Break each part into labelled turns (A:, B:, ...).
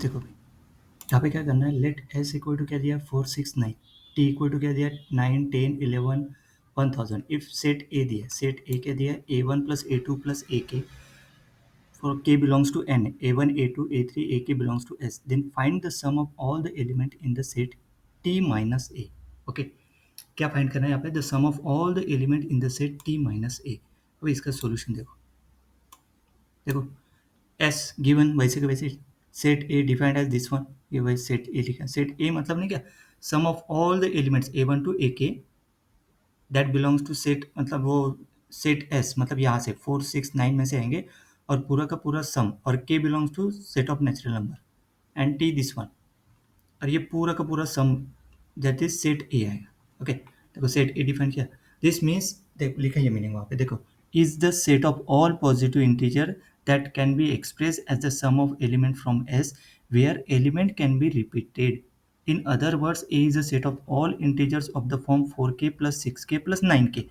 A: देखो भाई, यहाँ पे क्या करना है, लेट एस इक्वल टू क्या दिया 469, टी इक्वल टू क्या दिया 9 10 11 1000। इफ सेट ए दिया, सेट ए क्या दिया a1 plus a2 plus ak for k belongs to n, a1 a2 a3 ak belongs to s, then find the sum of all the element in the set t minus a. Okay, क्या find करना है यहाँ पे, the sum of all the element in the set t minus a। अब इसका solution देखो, देखो S given वैसे के वैसे, set A defined as this one, ये वही सेट ए लिखा, सेट ए मतलब नहीं क्या, sum of all the elements A one two A के दैट बिलोंग्स टू सेट, मतलब वो सेट एस मतलब यहाँ से 4 6 9 में से आएंगे, और पूरा का पूरा सम, और k belongs to set of natural number and t this one, और ये पूरा का पूरा sum that is set A आएगा। ओके, देखो सेट ए डिफाइन किया, दिस मीन्स देखो लिखा ये मीनिंग वहाँ पे, देखो is the set of all positive integer that can be expressed as the sum of element from S where element can be repeated. In other words, A is a set of all integers of the form 4k plus 6k plus 9k.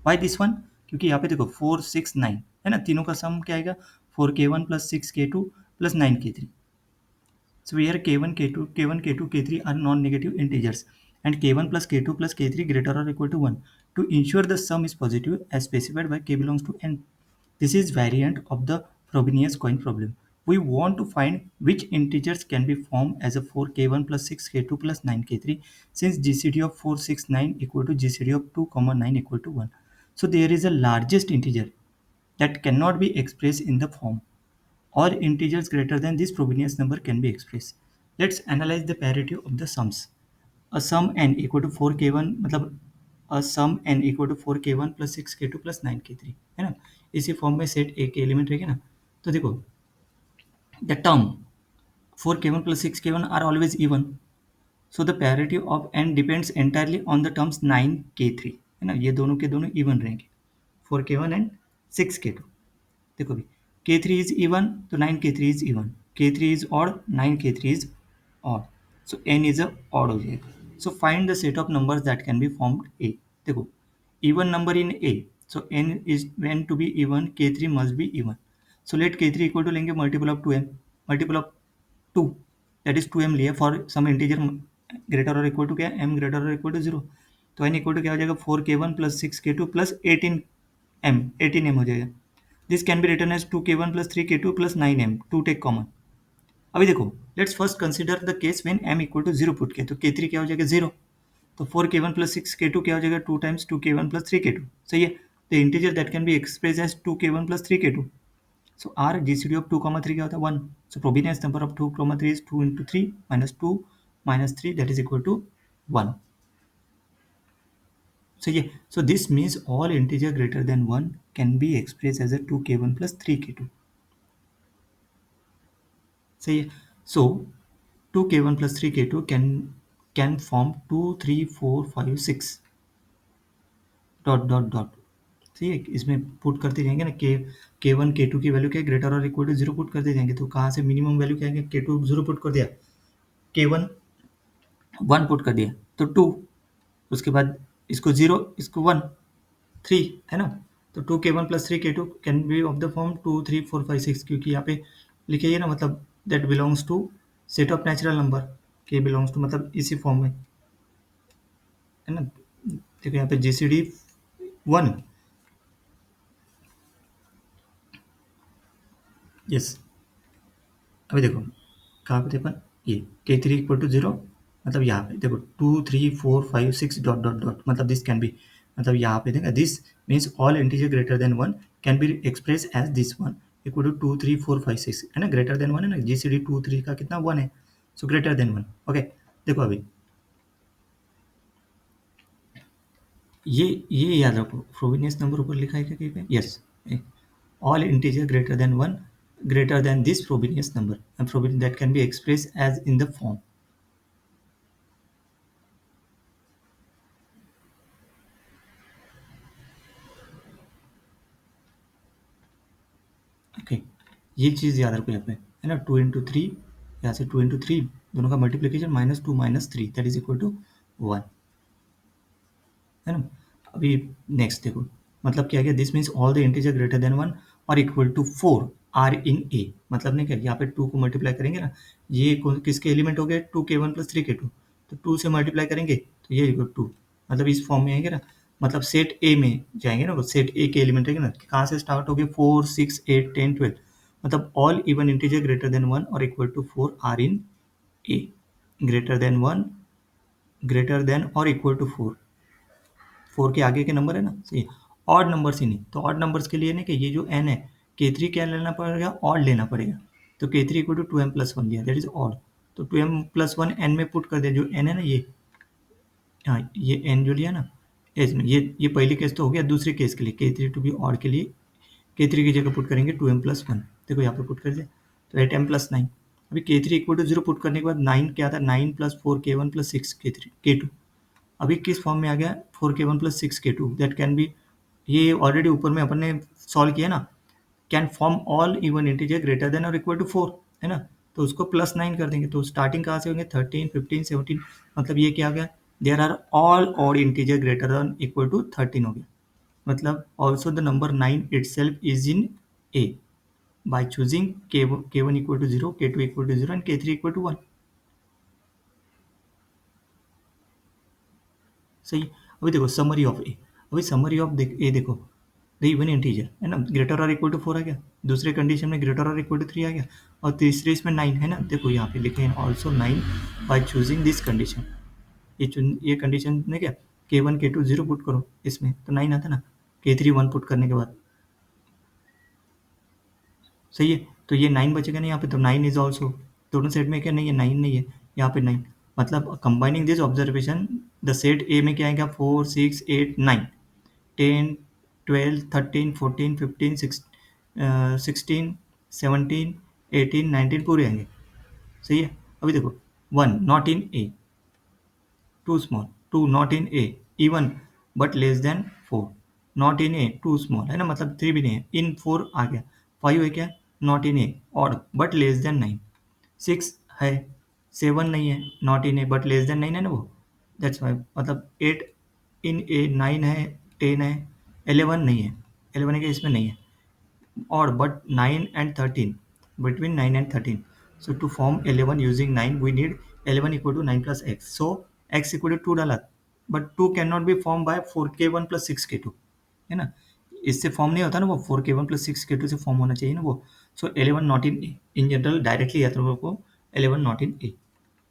A: Why this one? क्योंकि यहाँ पे देखो 4 6 9 है ना, तीनों का सम क्या आएगा 4k1 plus 6k2 plus 9k3. So here k1 k2 k1 k2 k3 are non-negative integers and k1 plus k2 plus k3 greater or equal to 1. To ensure the sum is positive as specified by k belongs to n. This is variant of the Frobenius coin problem. We want to find which integers can be formed as a 4k1 plus 6k2 plus 9k3 since GCD of 4 6 9 equal to GCD of 2 comma 9 equal to 1. So there is a largest integer that cannot be expressed in the form, or integers greater than this Frobenius number can be expressed. Let's analyze the parity of the sums. A sum n equal to 4k1 मतलब a sum n equal to 4k1 plus 6k2 plus 9k3 है ना, इसी form में set ए के element रहेगा ना, तो देखो the term 4k1 plus 6k1 are always even, so the parity of n depends entirely on the terms 9k3 है ना, ये दोनों के दोनों इवन रहेंगे 4k1 एंड 6k2। देखो भी k3 is even तो 9k3 is even, k3 is odd 9k3 is odd, so n is a odd हो जाएगा। so find the set of numbers that can be formed a। देखो even number in a, so n is when to be even k3 must be even, so let k3 equal to लेंगे multiple of 2m, multiple of 2 that is 2m लिया for some integer greater or equal to क्या m greater or equal to 0, तो n equal to क्या हो जाएगा 4k1 plus 6k2 plus 18m हो जाएगा। This can be written as 2k1 plus 3k2 plus 9m, 2 take common. अभी देखो let's first consider the case when m equal to 0 put किया, तो k3 क्या हो जाएगा 0, तो 4k1 plus 6k2 क्या हो जाएगा 2 times 2k1 plus 3k2, सही है। The integer that can be express as 2k1 plus 3k2, so r gcd of 2 3 क्या होता है 1, so Frobenius number of 2 3 is 2 into 3 minus 2 minus 3 that is equal to 1, so yeah, so this means all integer greater than 1 can be expressed as a 2k1 plus 3k2, सही है। so 2k1 plus 3k2 can form 2 3 4 5 6 dot dot dot, सही है। इसमें put करते जाएंगे ना, k1 k2 की value क्या है ग्रेटर और इक्वल टू 0 पुट करते जाएंगे, तो कहाँ से मिनिमम वैल्यू क्या है, k2 0 पुट कर दिया, k1 1 पुट कर दिया तो 2, उसके बाद इसको 0 इसको 1 3 है ना, तो 2k1 plus 3k2 can be of the form 2 3 4 5 6, क्योंकि यहाँ पे लिखे है ना, मतलब that belongs to set of natural number, k belongs to मतलब इसी फॉर्म में है ना। देखो यहाँ पे जीसीडी 1, यस। अभी देखो कहाँ पे थे अपन, ये k3 इक्वल टू 0, मतलब यहाँ पे देखो 2 3 4 5 6 डॉट डॉट डॉट, मतलब दिस कैन बी, मतलब यहाँ पे देखा this means all integer greater than 1 can be express as this one equal to 2 3 4 5 6 है ना, ग्रेटर देन 1 है ना, जीसीडी 2 3 का कितना 1 है, सो ग्रेटर देन 1। ओके, देखो अभी ये याद रखो, फ्रोबेनियस नंबर ऊपर लिखा है क्या कहीं पे, yes, all integer greater than 1 greater than this Frobenius number and Frobenius that can be expressed as in the form। Okay, ये चीज़ याद रखो यहाँ पे है ना, 2 इंटू थ्री, यहाँ से 2 इंटू थ्री दोनों का multiplication -2 -3 that is equal to 1 है ना। अभी नेक्स्ट देखो, मतलब क्या गया, this means all the integer greater than 1 और equal to 4 are in A, मतलब नहीं क्या, यहाँ पे 2 को मल्टीप्लाई करेंगे ना, ये किसके एलिमेंट हो गए, 2k1 प्लस 3k2, तो 2 से मल्टीप्लाई करेंगे तो ये इक्वल 2, मतलब इस फॉर्म में आएंगे ना, मतलब सेट ए में जाएंगे ना, वो सेट ए के एलिमेंट रहेंगे ना, कहाँ से स्टार्ट हो गए 4 6 8 10 12, मतलब all even integer greater than 1 और equal to 4 are in A, greater than 1, greater than और इक्वल टू 4, 4 के आगे के नंबर है ना, सही। ऑड नंबर्स ही नहीं, तो ऑड नंबर्स के लिए ना कि ये जो n है, k3 क्या लेना पड़ेगा, ऑड लेना पड़ेगा, तो k3 equal to 2m plus 1 लिया, दैट इज ऑड, तो 2m प्लस 1 n में पुट कर दिया, जो n है ना ये, हाँ ये n जो लिया ना इसमें, ये पहली केस तो हो गया, दूसरे केस के लिए k3 टू बी ऑड के लिए k3 की जगह पुट करेंगे 2m प्लस 1, देखो यहाँ पे पुट कर दिया, तो 8m प्लस 9, अभी k3 इक्वल टू 0 पुट करने के बाद 9 क्या था, 9 plus 4 k1 plus 6 k3 k2, अभी किस फॉर्म में आ गया, 4k1 plus 6k2, that can B, ये ऑलरेडी ऊपर में अपन ने सॉल्व किया ना, can form all even integer greater than और इक्वल टू 4, है ना, तो उसको प्लस 9 कर देंगे, तो स्टार्टिंग कहाँ से होंगे 13 15 17, मतलब ये क्या आ गया, there are all odd integer greater than equal to 13 हो गया, मतलब also the number 9 itself is in A by choosing k1 equal to 0, k2 equal to 0 and k3 equal to 1, सही। अभी देखो समरी ऑफ ए, अभी समरी ऑफ ए देखो, the even integer है ना, ग्रेटर और इक्वल टू 4 आ गया, दूसरे कंडीशन में ग्रेटर और इक्वल टू 3 आ गया, और तीसरे इसमें 9 है ना, देखो यहाँ पे लिखे हैं also 9 by choosing this condition, ये कंडीशन ने क्या, k1 k2 0 पुट करो इसमें तो 9 आता ना, k3 1 पुट करने के बाद, सही है, तो ये 9 बचेगा ना यहाँ पे, तो 9 इज ऑल्सो, दोनों सेट में क्या नहीं है, 9 नहीं है, यहाँ पे 9, मतलब combining this observation, the set ए में क्या आएगा 4 6 8 9 10 12 13 14 15 16 17 18 19 पूरे आएंगे, सही है। अभी देखो 1 not in A, 2 small, 2 not in A, even but less than 4, not in A 2 small है ना, मतलब 3 भी नहीं है, in 4 आ गया, 5 है क्या, not in A odd but less than 9, 6 है, 7 नहीं है, not in A but less than 9 है ना वो, that's why, मतलब 8 in A 9 है, 10 है, 11 नहीं है, 11 है क्या इसमें नहीं है, odd but 9 and 13, between 9 and 13, so to form 11 using 9 we need 11 equal to 9 plus x, so x equal to 2 डाला, but 2 cannot be formed by 4k1 plus 6k2, है ना, इससे फॉर्म नहीं होता ना वो, 4k1 plus 6k2 से form होना चाहिए ना वो, so 11 not in a, in general directly आता है को 11 not in a,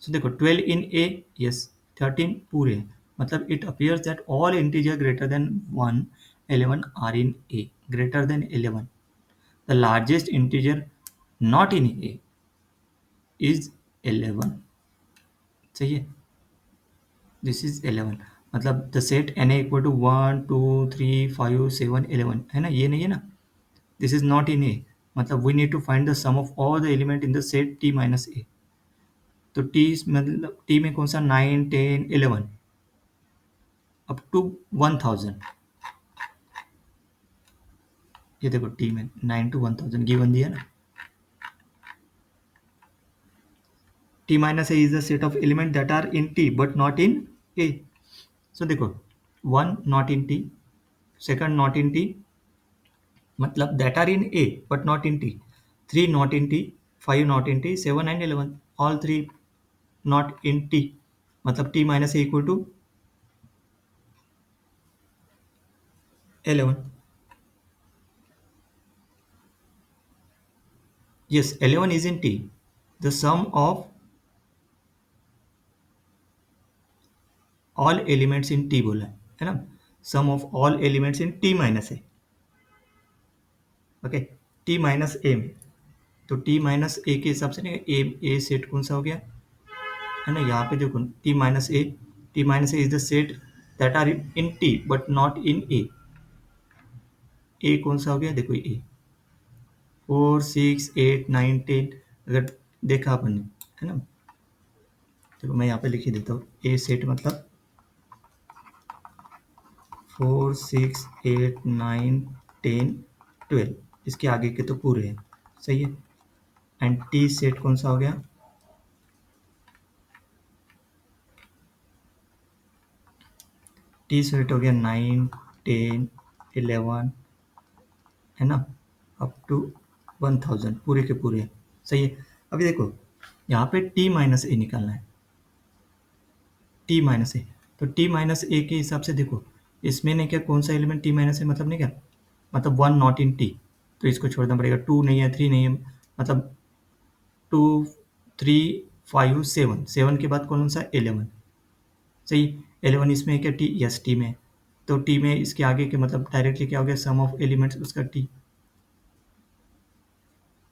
A: so देखो 12 in a, yes 13 पूरे हैं, मतलब it appears that all integer greater than 1 11 are in a, greater than 11, the largest integer not in A is 11, सही है, this is 11, मतलब the set N A equal to 1 2 3 5 7 11 है ना, ये नहीं है ना, this is not in A, मतलब we need to find the sum of all the element in the set T minus A, तो टी मतलब टी में कौन सा 9 10 11 अप टू 1000, ये देखो टी में 9 to 1000 गिवन दिया ना, T minus A is the set of elements that are in T but not in A. So देखो 1 not in T, second not in T, मतलब that are in A but not in T, 3 not in T, 5 not in T, 7 and 11 all three not in T, मतलब T minus A equal to 11. Yes, 11 is in T. The sum of all elements in T बोला है ना, sum of all elements in T minus A, okay, T minus A में, तो T minus ए के हिसाब से ना ए सेट कौन सा हो गया, है ना, यहाँ पे देखो T minus A is the set that are in T but not in A कौन सा हो गया, देखो ए 4 6 8 9 10, अगर देखा अपन ने, है ना, देखो मैं यहाँ पे लिख ही देता हूँ, ए सेट मतलब 4 6 8 9 10 12, इसके आगे के तो पूरे हैं, सही है, एंड टी सेट कौन सा हो गया, टी सेट हो गया 9 10 11, है ना, अप टू 1000 पूरे के पूरे। सही है। अभी देखो यहाँ पे t माइनस ए निकालना है, t माइनस ए। तो t माइनस ए के हिसाब से देखो इसमें ने क्या कौन सा एलिमेंट t माइनस ए मतलब नहीं क्या, मतलब 1 नॉट इन t, तो इसको छोड़ना पड़ेगा। 2 नहीं है, 3 नहीं है, मतलब 2 3 5 7, 7 के बाद कौन सा 11। सही। 11 इसमें है क्या टी, यस टी में है। तो टी में इसके आगे के मतलब डायरेक्टली क्या हो गया, सम ऑफ एलिमेंट्स उसका T,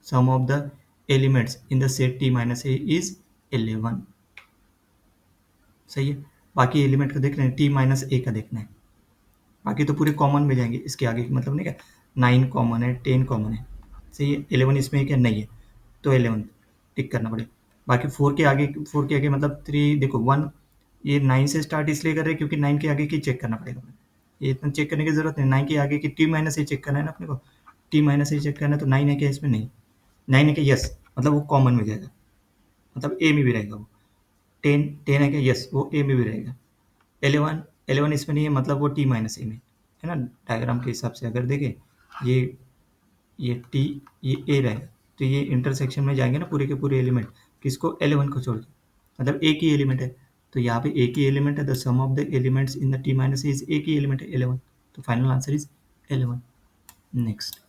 A: sum of the elements in the set T minus A is 11। सही है। बाकी एलिमेंट का देख रहे हैं, टी माइनस ए का देखना है, बाकी तो पूरे कॉमन में जाएंगे इसके आगे मतलब नहीं क्या, 9 कॉमन है, 10 कॉमन है। सही है। 11 इसमें है क्या, नहीं है, तो 11 टिक करना पड़ेगा। बाकी 4 के आगे मतलब 3 देखो 1, ये 9 से स्टार्ट इसलिए कर रहे हैं क्योंकि 9 के आगे की चेक करना पड़ेगा। ये इतना चेक करने की जरूरत नहीं, 9 के आगे की टी माइनस ए चेक करना है ना अपने को, टी माइनस ए चेक करना है, तो 9 है क्या इसमें, नहीं, 9 है क्या, यस, मतलब वो कॉमन में जाएगा, मतलब ए में भी रहेगा वो। 10 है क्या, यस, वो ए में भी रहेगा। 11 इसमें नहीं है, मतलब वो टी माइनस ए में है ना। डायग्राम के हिसाब से अगर देखें, ये ये टी, ये ए रहेगा, तो ये इंटरसेक्शन में जाएंगे ना पूरे के पूरे एलिमेंट, किसको, 11 को छोड़ के, मतलब एक ही एलिमेंट है। तो यहाँ पे एक ही एलिमेंट है, the sum of the elements in the T minus इज एक ही एलिमेंट है 11, तो फाइनल आंसर इज 11। नेक्स्ट